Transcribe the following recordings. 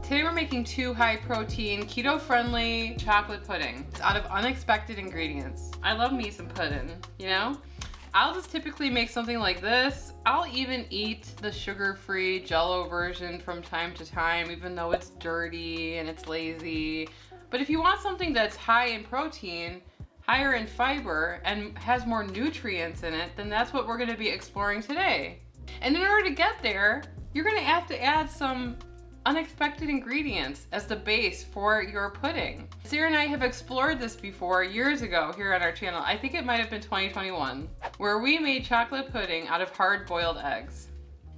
Today we're making 2 high protein, keto friendly chocolate pudding. It's out of unexpected ingredients. I love me some pudding, you know? I'll just typically make something like this. I'll even eat the sugar-free Jell-O version from time to time, even though it's dirty and it's lazy. But if you want something that's high in protein, higher in fiber, and has more nutrients in it, then that's what we're gonna be exploring today. And in order to get there, you're gonna have to add some unexpected ingredients as the base for your pudding. Sarah and I have explored this before years ago here on our channel. I think it might have been 2021, where we made chocolate pudding out of hard-boiled eggs.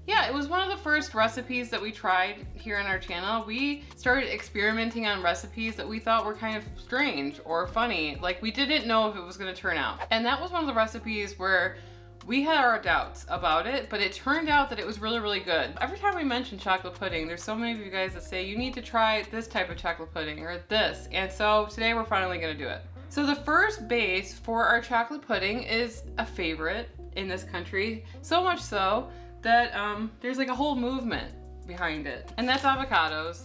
Yeah, it was one of the first recipes that we tried here on our channel. We started experimenting on recipes that we thought were kind of strange or funny. Like, we didn't know if it was gonna turn out. And that was one of the recipes where we had our doubts about it, but it turned out that it was really, really good. Every time we mention chocolate pudding, there's so many of you guys that say, you need to try this type of chocolate pudding or this. And so today we're finally gonna do it. So the first base for our chocolate pudding is a favorite in this country, so much so that there's like a whole movement behind it. And that's avocados.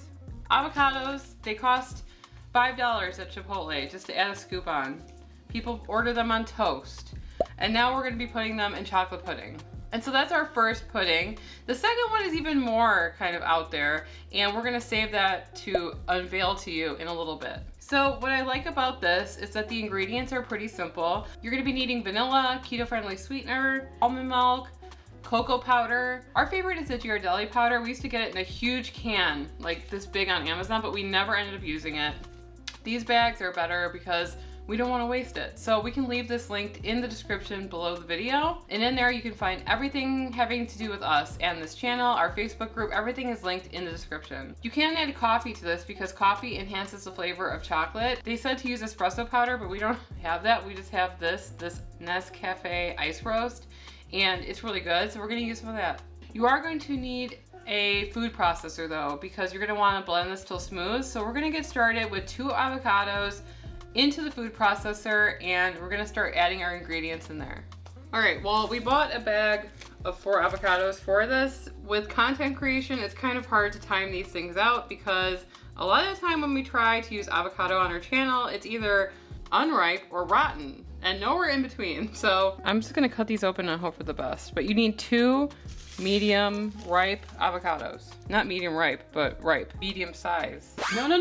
Avocados, they cost $5 at Chipotle just to add a scoop on. People order them on toast. And now we're gonna be putting them in chocolate pudding. And so that's our first pudding. The second one is even more kind of out there, and we're gonna save that to unveil to you in a little bit. So what I like about this is that the ingredients are pretty simple. You're gonna be needing vanilla, keto-friendly sweetener, almond milk, cocoa powder. Our favorite is the Ghirardelli powder. We used to get it in a huge can, like this big on Amazon, but we never ended up using it. These bags are better because we don't want to waste it. So we can leave this linked in the description below the video. And in there you can find everything having to do with us and this channel, our Facebook group, everything is linked in the description. You can add coffee to this because coffee enhances the flavor of chocolate. They said to use espresso powder, but we don't have that. We just have this Nescafe ice roast, and it's really good. So we're gonna use some of that. You are going to need a food processor though, because you're gonna wanna blend this till smooth. So we're gonna get started with 2 avocados into the food processor, and we're gonna start adding our ingredients in there. All right, well, we bought a bag of 4 avocados for this. With content creation, it's kind of hard to time these things out because a lot of the time when we try to use avocado on our channel, it's either unripe or rotten and nowhere in between. So I'm just gonna cut these open and hope for the best. But you need 2 medium ripe avocados. Not medium ripe, but ripe. Medium size. No.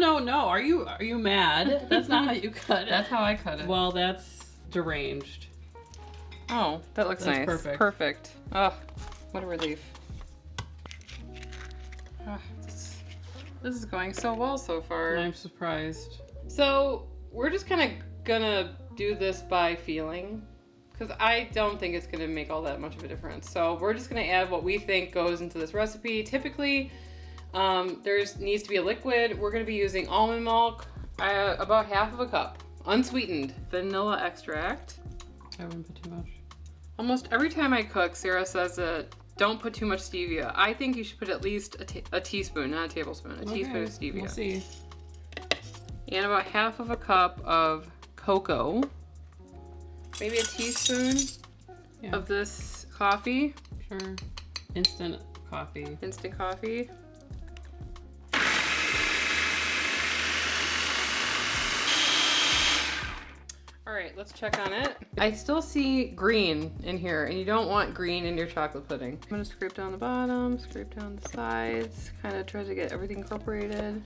Are you mad? That's not how you cut it. That's how I cut it. Well, that's deranged. Oh, that looks nice. Perfect. Perfect. Oh, what a relief. Oh, this is going so well so far. I'm surprised. So we're just kind of gonna do this by feeling, because I don't think it's gonna make all that much of a difference. So we're just gonna add what we think goes into this recipe. Typically, needs to be a liquid. We're gonna be using almond milk, about half of a cup, unsweetened, vanilla extract. I wouldn't put too much. Almost every time I cook, Sarah says that don't put too much stevia. I think you should put at least a teaspoon, not a tablespoon, a teaspoon of stevia. We'll see. And about half of a cup of cocoa. Maybe a teaspoon of this coffee. Sure. Instant coffee. Instant coffee. All right, let's check on it. I still see green in here, and you don't want green in your chocolate pudding. I'm gonna scrape down the bottom, scrape down the sides, kind of try to get everything incorporated.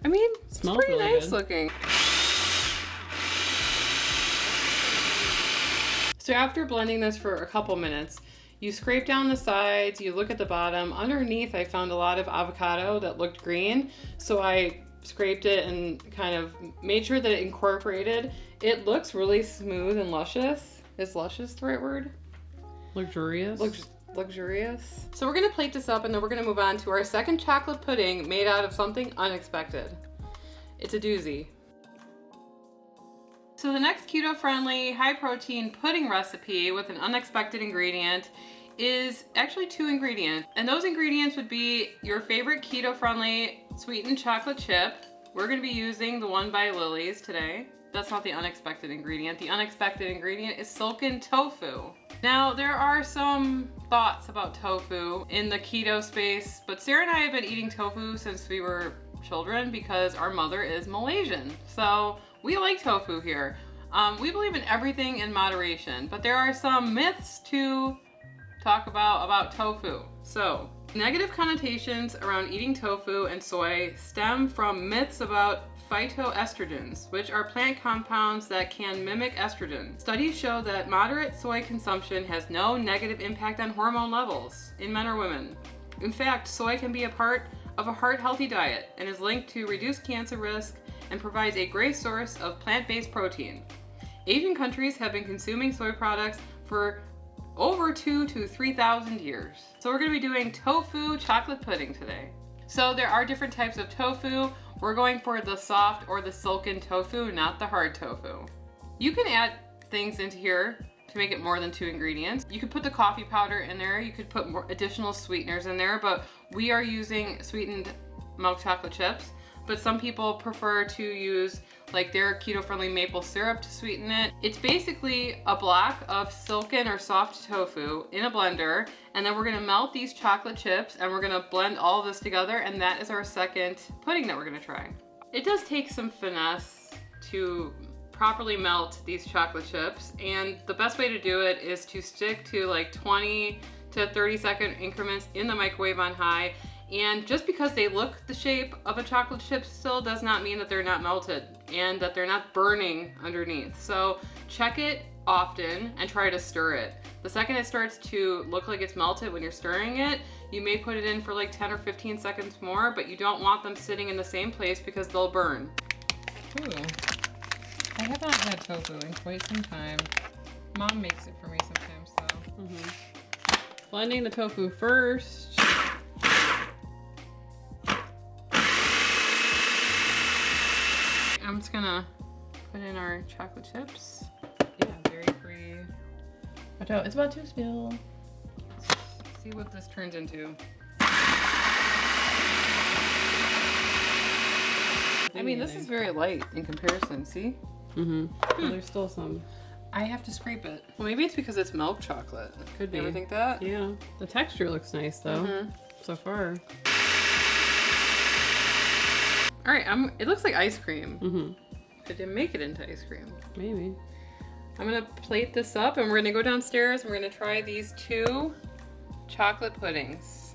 I mean, it's pretty really nice good. looking. So after blending this for a couple minutes, you scrape down the sides, you look at the bottom. Underneath, I found a lot of avocado that looked green, so I scraped it and kind of made sure that it incorporated. It looks really smooth and luscious. Is luscious the right word? Luxurious? Luxurious. So we're gonna plate this up, and then we're gonna move on to our second chocolate pudding made out of something unexpected. It's a doozy. So the next keto-friendly, high-protein pudding recipe with an unexpected ingredient is actually 2 ingredients. And those ingredients would be your favorite keto-friendly sweetened chocolate chip. We're gonna be using the one by Lily's today. That's not the unexpected ingredient. The unexpected ingredient is silken tofu. Now, there are some thoughts about tofu in the keto space, but Sarah and I have been eating tofu since we were children because our mother is Malaysian. So we like tofu here. We believe in everything in moderation, but there are some myths to talk about tofu. So, negative connotations around eating tofu and soy stem from myths about phytoestrogens, which are plant compounds that can mimic estrogen. Studies show that moderate soy consumption has no negative impact on hormone levels in men or women. In fact, soy can be a part of a heart-healthy diet and is linked to reduced cancer risk and provides a great source of plant-based protein. Asian countries have been consuming soy products for over 2,000 to 3,000 years. So we're going to be doing tofu chocolate pudding today. So there are different types of tofu. We're going for the soft or the silken tofu, not the hard tofu. You can add things into here to make it more than 2 ingredients. You could put the coffee powder in there. You could put more additional sweeteners in there, but we are using sweetened milk chocolate chips. But some people prefer to use like their keto-friendly maple syrup to sweeten it. It's basically a block of silken or soft tofu in a blender, and then we're gonna melt these chocolate chips and we're gonna blend all of this together, and that is our second pudding that we're gonna try. It does take some finesse to properly melt these chocolate chips, and the best way to do it is to stick to like 20 to 30-second increments in the microwave on high. And just because they look the shape of a chocolate chip still does not mean that they're not melted and that they're not burning underneath. So check it often and try to stir it. The second it starts to look like it's melted when you're stirring it, you may put it in for like 10 or 15 seconds more, but you don't want them sitting in the same place because they'll burn. Ooh, I have not had tofu in quite some time. Mom makes it for me sometimes though. Blending the tofu first. I'm just gonna put in our chocolate chips. Yeah, dairy-free. Watch out, it's about to spill. Let's see what this turns into. I mean, this is very light in comparison, see? Well, there's still some. I have to scrape it. Well, maybe it's because it's milk chocolate. Could be. You ever think that? Yeah. The texture looks nice though, so far. All right, it looks like ice cream. I didn't make it into ice cream. Maybe. I'm gonna plate this up and we're gonna go downstairs and we're gonna try these 2 chocolate puddings.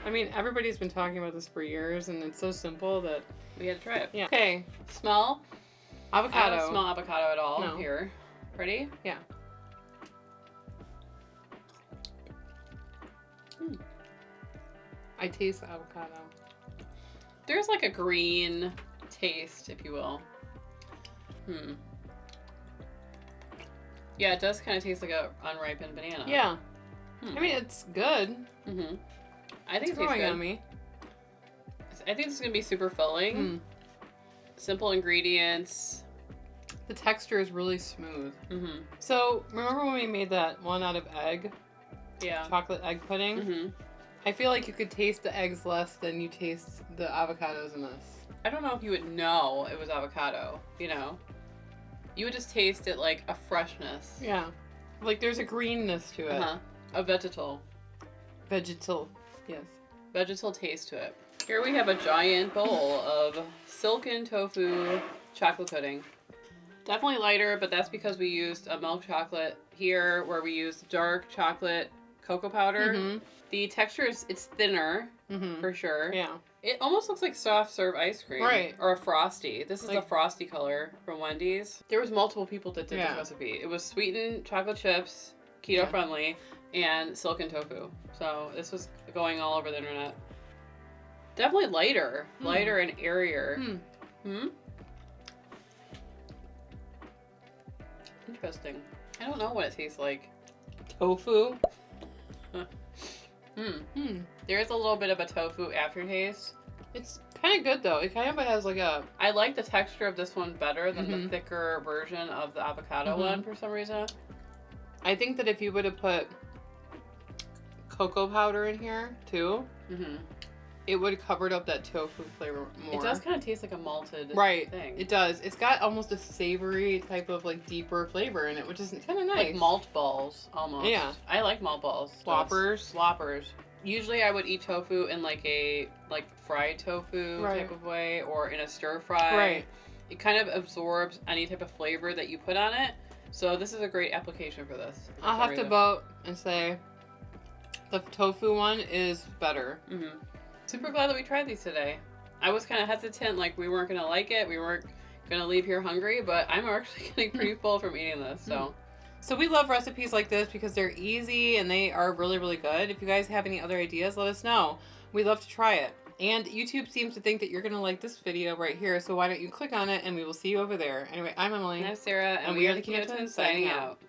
I mean, everybody's been talking about this for years and it's so simple that We had to try it. yeah. Okay, Smell? avocado. I don't smell avocado at all. No. Here. Ready? Yeah. I taste the avocado. There's like a green taste, if you will. Yeah, it does kind of taste like a unripened banana. Yeah. I mean, it's good. I think It's it tastes growing good. on me. I think this is gonna be super filling. Simple ingredients. The texture is really smooth. So, remember when we made that one out of egg? Yeah. Chocolate egg pudding? I feel like you could taste the eggs less than you taste the avocados in this. I don't know if you would know it was avocado, you know? You would just taste it like a freshness. Yeah. Like there's a greenness to it. A vegetal. Vegetal. Yes. Vegetal taste to it. Here we have a giant bowl of silken tofu chocolate pudding. Definitely lighter, but that's because we used a milk chocolate here where we used dark chocolate cocoa powder. The texture is, it's thinner for sure. Yeah. It almost looks like soft serve ice cream. Right. Or a Frosty. This is Like- the Frosty color from Wendy's. There was multiple people that did Yeah. this recipe. It was sweetened chocolate chips, keto friendly, and silken tofu. So this was going all over the internet. Definitely lighter. Lighter and airier. Interesting. I don't know what it tastes like. Tofu. There is a little bit of a tofu aftertaste. It's kind of good though. It kind of has like a... I like the texture of this one better than the thicker version of the avocado one for some reason. I think that if you would have put cocoa powder in here too, it would have covered up that tofu flavor more. It does kind of taste like a malted thing. It does. It's got almost a savory type of like deeper flavor in it, which is kind of nice. Like malt balls, almost. Yeah. I like malt balls. Whoppers. Whoppers. Usually I would eat tofu in like a fried tofu type of way, or in a stir fry. Right. It kind of absorbs any type of flavor that you put on it. So this is a great application for this. I'll have to vote and say the tofu one is better. Mm-hmm. Super glad that we tried these today. I was kind of hesitant, like we weren't going to like it. We weren't going to leave here hungry, but I'm actually getting pretty full from eating this. So we love recipes like this because they're easy and they are really, really good. If you guys have any other ideas, let us know. We'd love to try it. And YouTube seems to think that you're going to like this video right here, so why don't you click on it and we will see you over there. Anyway, I'm Emily. And I'm Sarah, and we are the Keto Twins signing out.